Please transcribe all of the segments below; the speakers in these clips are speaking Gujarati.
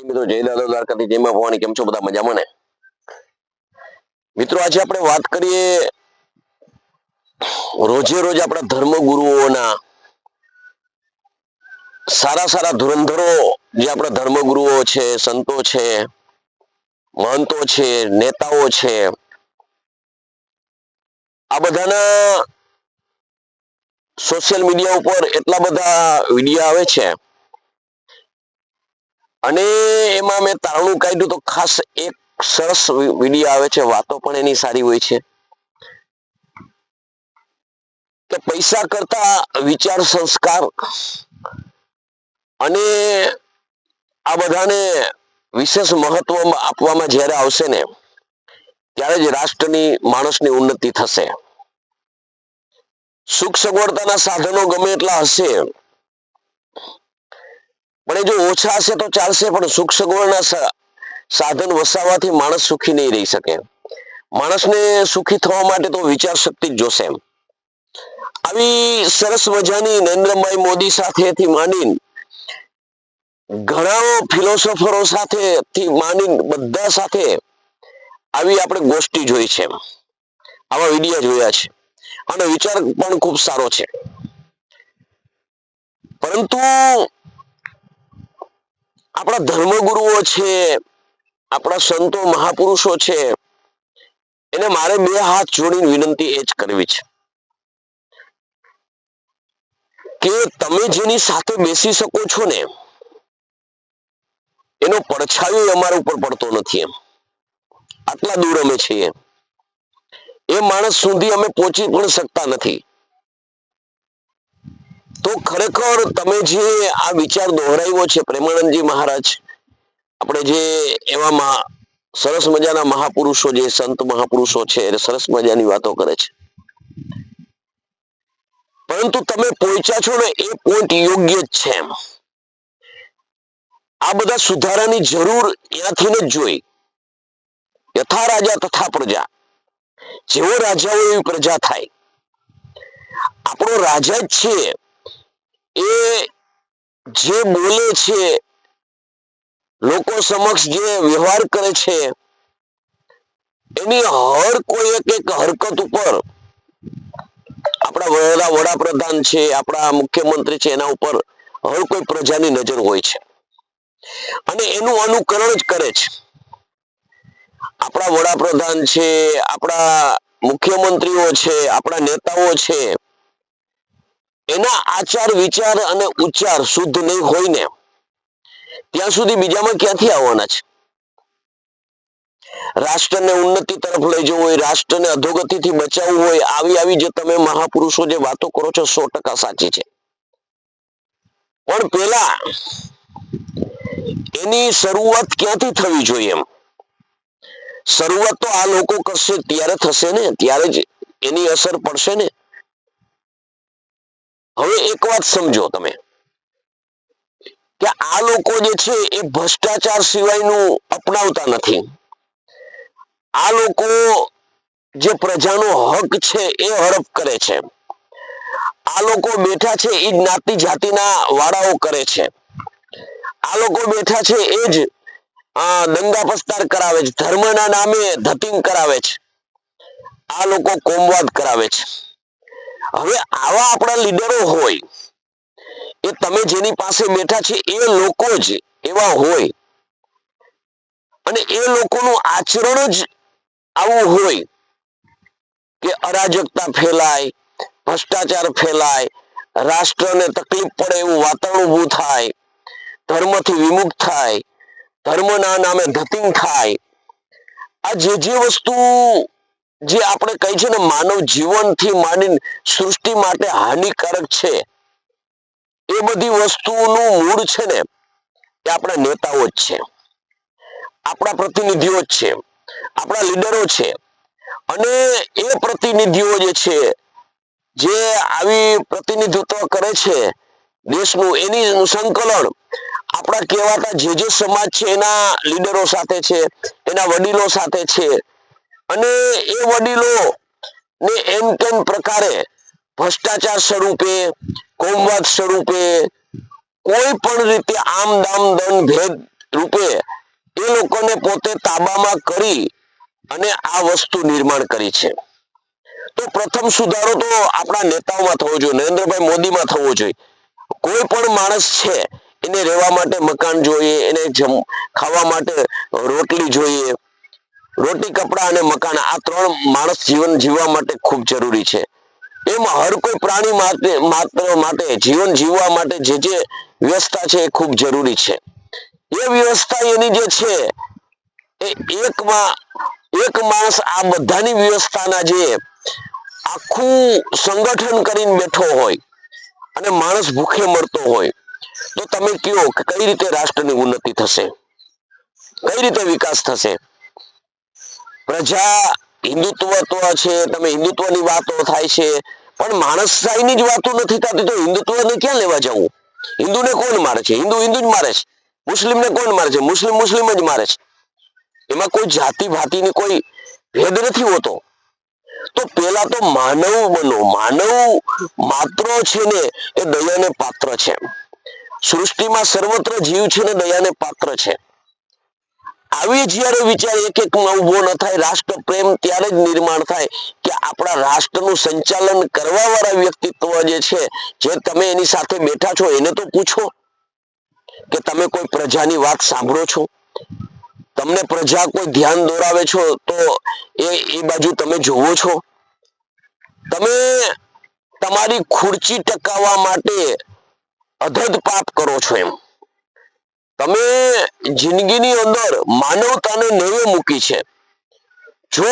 મિત્રો જય દાદા દ્વારકાથી જય માં ભવાની. કેમ છો બધા? મજામાં ને? મિત્રો આજે આપણે વાત કરીએ રોજે રોજ આપણા ધર્મગુરુઓના સારા સારા ધુરંધરો જે આપણા ધર્મગુરુઓ છે, સંતો છે, મહંતો છે, નેતાઓ છે, આ બધાના સોશિયલ મીડિયા ઉપર એટલા બધા વિડીયો આવે છે અને એમાં મેં તારણું કાઢ્યું તો ખાસ એક સરસ વિડીયો આવે છે. વાતો પણ એની સારી હોય છે કે પૈસા કરતા વિચાર, સંસ્કાર અને આ બધાને વિશેષ મહત્વ આપવામાં જ્યારે આવશે ને ત્યારે જ રાષ્ટ્રની, માણસની ઉન્નતિ થશે. સુખ સગવડતાના સાધનો ગમે એટલા હશે પણ એ જો ઓછા હશે તો ચાલશે, પણ સુખ સગવડના સાધન વસાવવાથી માણસ સુખી નહીં રહી શકે. માણસને સુખી થવા માટે તો વિચાર શક્તિ જ જોશે. આવી સરસ મજાની નરેન્દ્રભાઈ મોદી સાથેથી માંડીને ઘણા ફિલોસોફરો સાથેથી માંડીને બધા સાથે આવી આપણે ગોષ્ઠી જોઈ છે, આવા વિડીયો જોયા છે અને વિચાર પણ ખૂબ સારો છે. પરંતુ આપણા ધર્મગુરુઓ છે, આપણા સંતો મહાપુરુષો છે, એને મારે બે હાથ જોડીને વિનંતી એ જ કરવી છે કે તમે જેની સાથે બેસી શકો છો ને એનો પડછાયો અમારા ઉપર પડતો નથી. આટલા દૂર અમે છીએ, એ માણસ સુધી અમે પહોંચી પણ શકતા નથી. તો ખરેખર તમે જે આ વિચાર દોહરાવ્યો છે પ્રેમાનંદજી મહારાજ, આપણે જે એવામાં સરસ મજાના મહાપુરુષો, જે સંત મહાપુરુષો છે એ સરસ મજાની વાતો કરે છે, પરંતુ તમે પહોંચ્યા છો ને એ પોઈન્ટ યોગ્ય જ છે. આ બધા સુધારાની જરૂર ત્યાંથી જ જોઈ. યથા રાજા તથા પ્રજા, જેવો રાજા હોય એવી પ્રજા થાય. આપણો રાજા જ છે એ જે બોલે છે, લોકો સમક્ષ જે વ્યવહાર કરે છે, એની હર કોઈ એક હરકત ઉપર આપણા વડાપ્રધાન છે, આપણા મુખ્યમંત્રી છે, એના ઉપર હર કોઈ પ્રજાની નજર હોય છે અને એનું અનુકરણ જ કરે છે. આપણા વડાપ્રધાન છે, આપણા મુખ્યમંત્રીઓ છે, આપણા નેતાઓ છે, એના આચાર વિચાર અને ઉચ્ચાર શુદ્ધ નહીં હોય ને ત્યાં સુધી બીજામાં ક્યાંથી આવવાના છે? રાષ્ટ્રને ઉન્નતિ તરફ લઈ જવું હોય, રાષ્ટ્રને અધોગતિથી બચાવવું હોય, આવી જે તમે મહાપુરુષો જે વાતો કરો છો 100% સાચી છે. પણ પેલા એની શરૂઆત ક્યાંથી થવી જોઈએ? શરૂઆત તો આ લોકો કરશે ત્યારે થશે ને, ત્યારે જ એની અસર પડશે ને. હવે એક વાત સમજો તમે કે આ લોકો જે છે એ ભ્રષ્ટાચાર સિવાયનું અપનાવતા નથી. આ લોકો જે પ્રજાનો હક છે એ હડપ કરે છે. આ લોકો બેઠા છે એ જ્ઞાતિ જાતિના વાળાઓ કરે છે. આ લોકો બેઠા છે એ જ દંગા પસ્તાર કરાવે છે, ધર્મના નામે ધતિંગ કરાવે છે, આ લોકો કોમવાદ કરાવે છે. હવે આવા આપણા લીડરો હોય, એ તમે જેની પાસે બેઠા છે એ લોકો જ એવા હોય અને એ લોકોનું આચરણ જ આવું હોય કે અરાજકતા ફેલાય, ભ્રષ્ટાચાર ફેલાય, રાષ્ટ્રને તકલીફ પડે એવું વાતાવરણ ઊભું થાય, ધર્મથી વિમુખ થાય, ધર્મના નામે ધતિંગ થાય, આ જે વસ્તુ જે આપણે કહી છે ને માનવ જીવનથી માંડીને સૃષ્ટિ માટે હાનિકારક છે, એ બધી વસ્તુનું મૂળ છે ને એ આપણા નેતાઓ જ છે, આપણા પ્રતિનિધિઓ જ છે, આપણા લીડરો છે. અને એ પ્રતિનિધિઓ જે છે, જે આવી પ્રતિનિધિત્વ કરે છે દેશનું, એની સંકલન આપણા કહેવાતા જે સમાજ છે એના લીડરો સાથે છે, એના વડીલો સાથે છે. અને એ વડીલો ને એમ કેમ પ્રકારે ભ્રષ્ટાચાર સ્વરૂપે, કોમવાદ સ્વરૂપે, કોઈ પણ રીતે આમ દામ દંડ ભેદ રૂપે એ લોકોને પોતે તાબામાં કરી અને આ વસ્તુ નિર્માણ કરી છે. તો પ્રથમ સુધારો તો આપણા નેતાઓમાં થવો જોઈએ, નરેન્દ્રભાઈ મોદીમાં થવો જોઈએ. કોઈ પણ માણસ છે એને રહેવા માટે મકાન જોઈએ, એને ખાવા માટે રોટલી જોઈએ. રોટી, કપડા અને મકાન, આ ત્રણ માણસ જીવન જીવવા માટે ખૂબ જરૂરી છે. એમ હર કોઈ પ્રાણી માટે જીવન જીવવા માટે જે વ્યવસ્થા છે એ ખૂબ જરૂરી છે. એ વ્યવસ્થા એની જે છે એ એક માણસ આ બધાની વ્યવસ્થાના જે આખું સંગઠન કરીને બેઠો હોય અને માણસ ભૂખે મરતો હોય, તો તમે કયો કે કઈ રીતે રાષ્ટ્રની ઉન્નતિ થશે, કઈ રીતે વિકાસ થશે? પ્રજા હિન્દુત્વ તો છે, તમે હિન્દુત્વની વાતો થાય છે, પણ માણસાઈની જ વાતો નથી થતી, તો હિન્દુત્વને ક્યાં લેવા જવું? હિન્દુને કોણ મારે છે? હિન્દુ જ મારે છે. મુસ્લિમને કોણ મારે છે? મુસ્લિમ જ મારે છે. એમાં કોઈ જાતિ ભાતિની કોઈ ભેદ નથી હોતો. તો પેલા તો માનવ બનો. માનવ માત્ર છે ને એ દયાને પાત્ર છે. સૃષ્ટિમાં સર્વત્ર જીવ છે ને દયાને પાત્ર છે. આવી જ્યારે વિચાર એક માં ઉભો ન થાય, રાષ્ટ્ર પ્રેમ ત્યારે જ નિર્માણ થાય કે આપણા રાષ્ટ્રનું સંચાલન કરવા વાળા વ્યક્તિત્વ જે છે, જે તમે એની સાથે બેઠા છો એને તો પૂછો કે તમે કોઈ પ્રજાની વાત સાંભળો છો? તમને પ્રજા કોઈ ધ્યાન દોરાવે છો તો એ બાજુ તમે જોવો છો? તમે તમારી ખુરચી ટકાવવા માટે અધધ પાપ કરો છો. એમ તમે જિંદગીની અંદર માનવતાને નેવે મૂકી છે. જો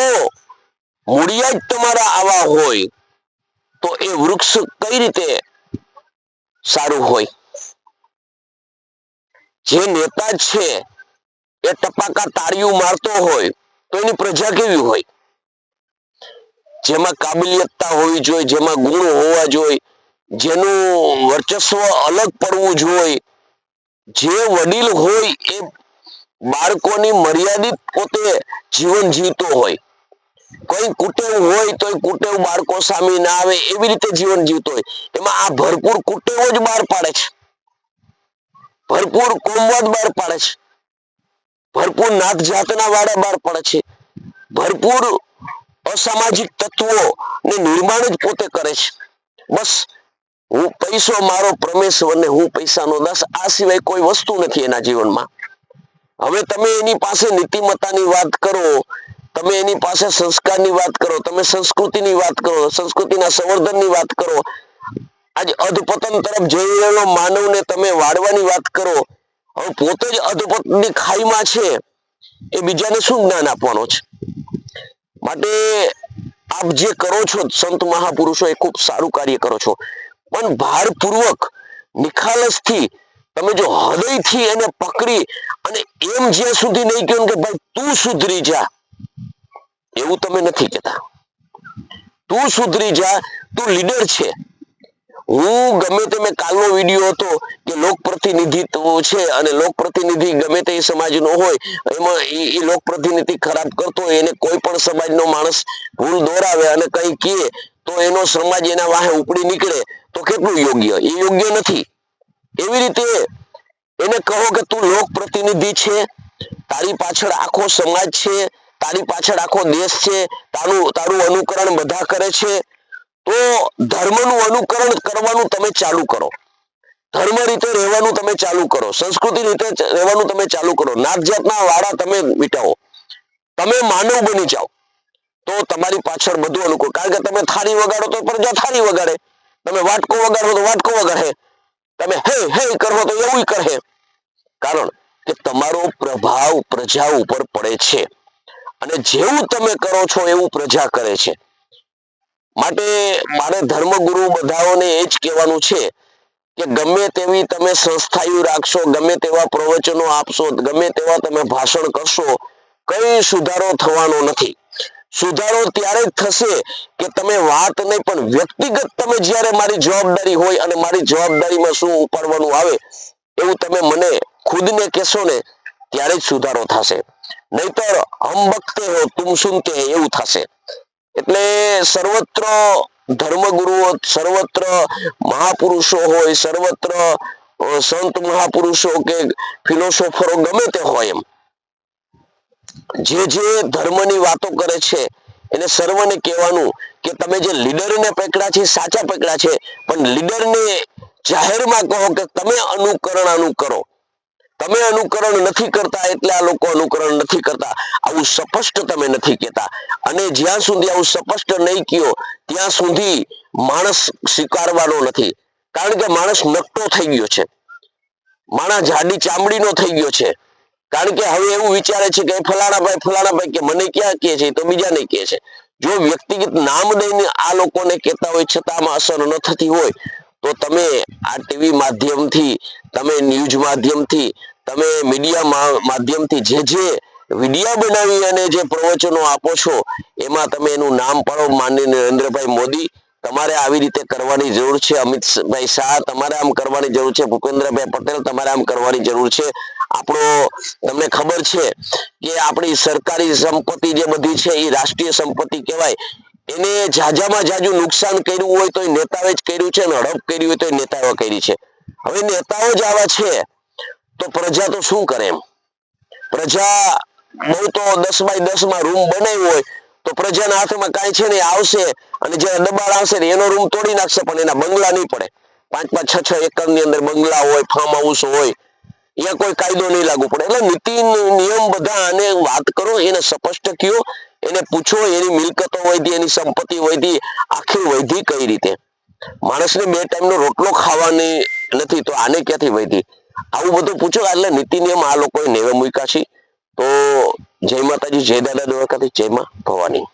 મૂળિયા જ તમારા આવા હોય તો એ વૃક્ષ કઈ રીતે સારું હોય? જે નેતા છે એ ટપાકા તાળીઓ મારતો હોય તો એની પ્રજા કેવી હોય? જેમાં કાબિલિયતતા હોવી જોઈએ, જેમાં ગુણ હોવા જોઈએ, જેનું વર્ચસ્વ અલગ પડવું જોઈએ, જે વડીલ હોય એ બાળકોની મર્યાદિત પોતે જીવન જીવતો હોય, કોઈ કુટેવ હોય તો કુટેવ બાળકો સામે ના આવે એવી રીતે જીવન જીવતો હોય, એમાં આ ભરપૂર કુટેવો જ બહાર પાડે છે, ભરપૂર કોમવાદ બહાર પાડે છે, ભરપૂર નાત જાતના વાળા બહાર પડે છે, ભરપૂર અસામાજિક તત્વો ને નિર્માણ જ પોતે કરે છે. બસ હું પૈસો મારો પરમેશ્વર ને હું પૈસાનો દાસ, આ સિવાય કોઈ વસ્તુ નથી એના જીવનમાં. હવે તમે એની પાસે નીતિમત્તાની વાત કરો, તમે એની પાસે સંસ્કારની વાત કરો, તમે સંસ્કૃતિની વાત કરો, સંસ્કૃતિના સંવર્ધનની વાત કરો, આજે અધપતન તરફ જઈ રહેલો માનવને તમે વાળવાની વાત કરો, હવે પોતે જ અધપતનની ખાઈમાં છે, એ બીજાને શું જ્ઞાન આપવાનો છે? માટે આપ જે કરો છો સંત મહાપુરુષો એ ખૂબ સારું કાર્ય કરો છો, પણ ભારપૂર્વક નિખાલસથી તમે જો હૃદયથી એને પકડી અને એમ જ્યાં સુધી નહીં કહ્યું કે ભાઈ તું સુધરી જા, એવું તમે નથી કહેતા. તું સુધરી જા, તું લીડર છે. હું ગમે તે મેં કાલનો વિડીયો હતો કે લોક પ્રતિનિધિત્વ છે અને લોક પ્રતિનિધિ ગમે તે સમાજનો હોય, એમાં એ લોક પ્રતિનિધિ ખરાબ કરતો હોય, એને કોઈ પણ સમાજનો માણસ ભૂલ દોરાવે અને કઈ કહે તો એનો સમાજ એના વાહે ઉપડી નીકળે તો કેટલું યોગ્ય? એ યોગ્ય નથી. એવી રીતે એને કહો કે તું લોક પ્રતિનિધિ છે, તારી પાછળ આખો સમાજ છે, તારી પાછળ આખો દેશ છે, તારું અનુકરણ બધા કરે છે, તો ધર્મનું અનુકરણ કરવાનું તમે ચાલુ કરો, ધર્મ રીતે રહેવાનું તમે ચાલુ કરો, સંસ્કૃતિ રીતે રહેવાનું તમે ચાલુ કરો, નાત જાતના વાળા તમે મિટાવો, તમે માનવ બની જાઓ, તો તમારી પાછળ બધું અનુકૂળ. કારણ કે તમે થાળી વગાડો તો પ્રજા થાળી વગાડે, તમે વાટકો વગાડો તો વાટકો વગાડે, તમે હે હે કરો તો એવું કરે. કારણ કે તમારો પ્રભાવ પ્રજા ઉપર પડે છે અને જેવું તમે કરો છો એવું પ્રજા કરે છે. માટે મારે ધર્મગુરુ બધાઓને એ જ કહેવાનું છે કે ગમે તેવી તમે સંસ્થાઓ રાખશો, ગમે તેવા પ્રવચનો આપશો, ગમે તેવા તમે ભાષણ કરશો, કઈ સુધારો થવાનો નથી. સુધારો ત્યારે જ થશે કે તમે વાત નહીં પણ વ્યક્તિગત તમે જ્યારે મારી જવાબદારી હોય અને મારી જવાબદારીમાં શું ઉપાડવાનું આવે એવું તમે મને ખુદને કહેશો ને ત્યારે જ સુધારો થશે, નહીતર હમ બકતે હો તુમ સુનતે હે એવું થશે. એટલે સર્વત્ર ધર્મગુરુઓ, સર્વત્ર મહાપુરુષો હોય, સર્વત્ર સંત મહાપુરુષો કે ફિલોસોફરો ગમે તે હોય એમ જે ધર્મની વાતો કરે છે એને સર્વને કહેવાનું કે તમે જે લીડરને પકડ્યા છે સાચા પકડ્યા છે, પણ લીડરને જાહેરમાં કહો કે તમે અનુકરણ કરો. તમે અનુકરણ નથી કરતા એટલે આ લોકો અનુકરણ નથી કરતા, આવું સ્પષ્ટ તમે નથી કહેતા. અને જ્યાં સુધી આવું સ્પષ્ટ નહીં કહો ત્યાં સુધી માણસ સ્વીકારવાનો નથી. કારણ કે માણસ નકટો થઈ ગયો છે, માણસ જાડી ચામડીનો થઈ ગયો છે. કારણ કે હવે એવું વિચારે છે કે ફલાણાભાઈ કે મને ક્યાં કહે છે, તો બીજાને કહે છે. જો વ્યક્તિગત નામ દઈને આ લોકોને કહેતા હોય છતાં આમાં અસર ન થતી હોય તો તમે આ ટીવી માધ્યમથી, તમે ન્યૂઝ માધ્યમથી, તમે મીડિયા માધ્યમથી જે વિડીયો બનાવી અને જે પ્રવચનો આપો છો એમાં તમે એનું નામ પાડો. માનનીય નરેન્દ્રભાઈ મોદી, તમારે આવી રીતે કરવાની જરૂર છે. અમિતભાઈ શાહ, તમારે આમ કરવાની જરૂર છે. ભૂપેન્દ્રભાઈ પટેલ, તમારે આમ કરવાની જરૂર છે. તમને ખબર છે કે આપણી સરકારી સંપત્તિ જે બધી છે એ રાષ્ટ્રીય સંપત્તિ કહેવાય. એને જાજામાં જાજુ નુકસાન કર્યું હોય તો નેતાઓએ જ કર્યું છે, અને હડપ કર્યું હોય તો નેતાઓ કરી છે. હવે નેતાઓ જ આવા છે તો પ્રજા તો શું કરે એમ? પ્રજા બહુ તો 10 બાય 10 માં રૂમ બનાવ્યો હોય તો પ્રજાના હાથમાં કાંઈ છે નહીં, આવશે અને જે દબાણ આવશે ને એનો રૂમ તોડી નાખશે, પણ એના બંગલા નહીં પડે. 5-5, 6-6 એકરની અંદર બંગલા હોય, ફાર્મ હાઉસ હોય, અહીંયા કોઈ કાયદો નહીં લાગુ પડે. એટલે નીતિ નિયમ બધા આને વાત કરો, એને સ્પષ્ટ કયો, એને પૂછો એની મિલકતો વધી, એની સંપત્તિ વધી, આખી વધી કઈ રીતે? માણસને 2 ટાઈમનો રોટલો ખાવાની નથી તો આને ક્યાંથી વધી? આવું બધું પૂછો. એટલે નીતિ નિયમ આ લોકોએ નેવે મૂક્યા છે. તો જય માતાજી, જય દાદા દ્વારકાથી, જય માં ભવાની.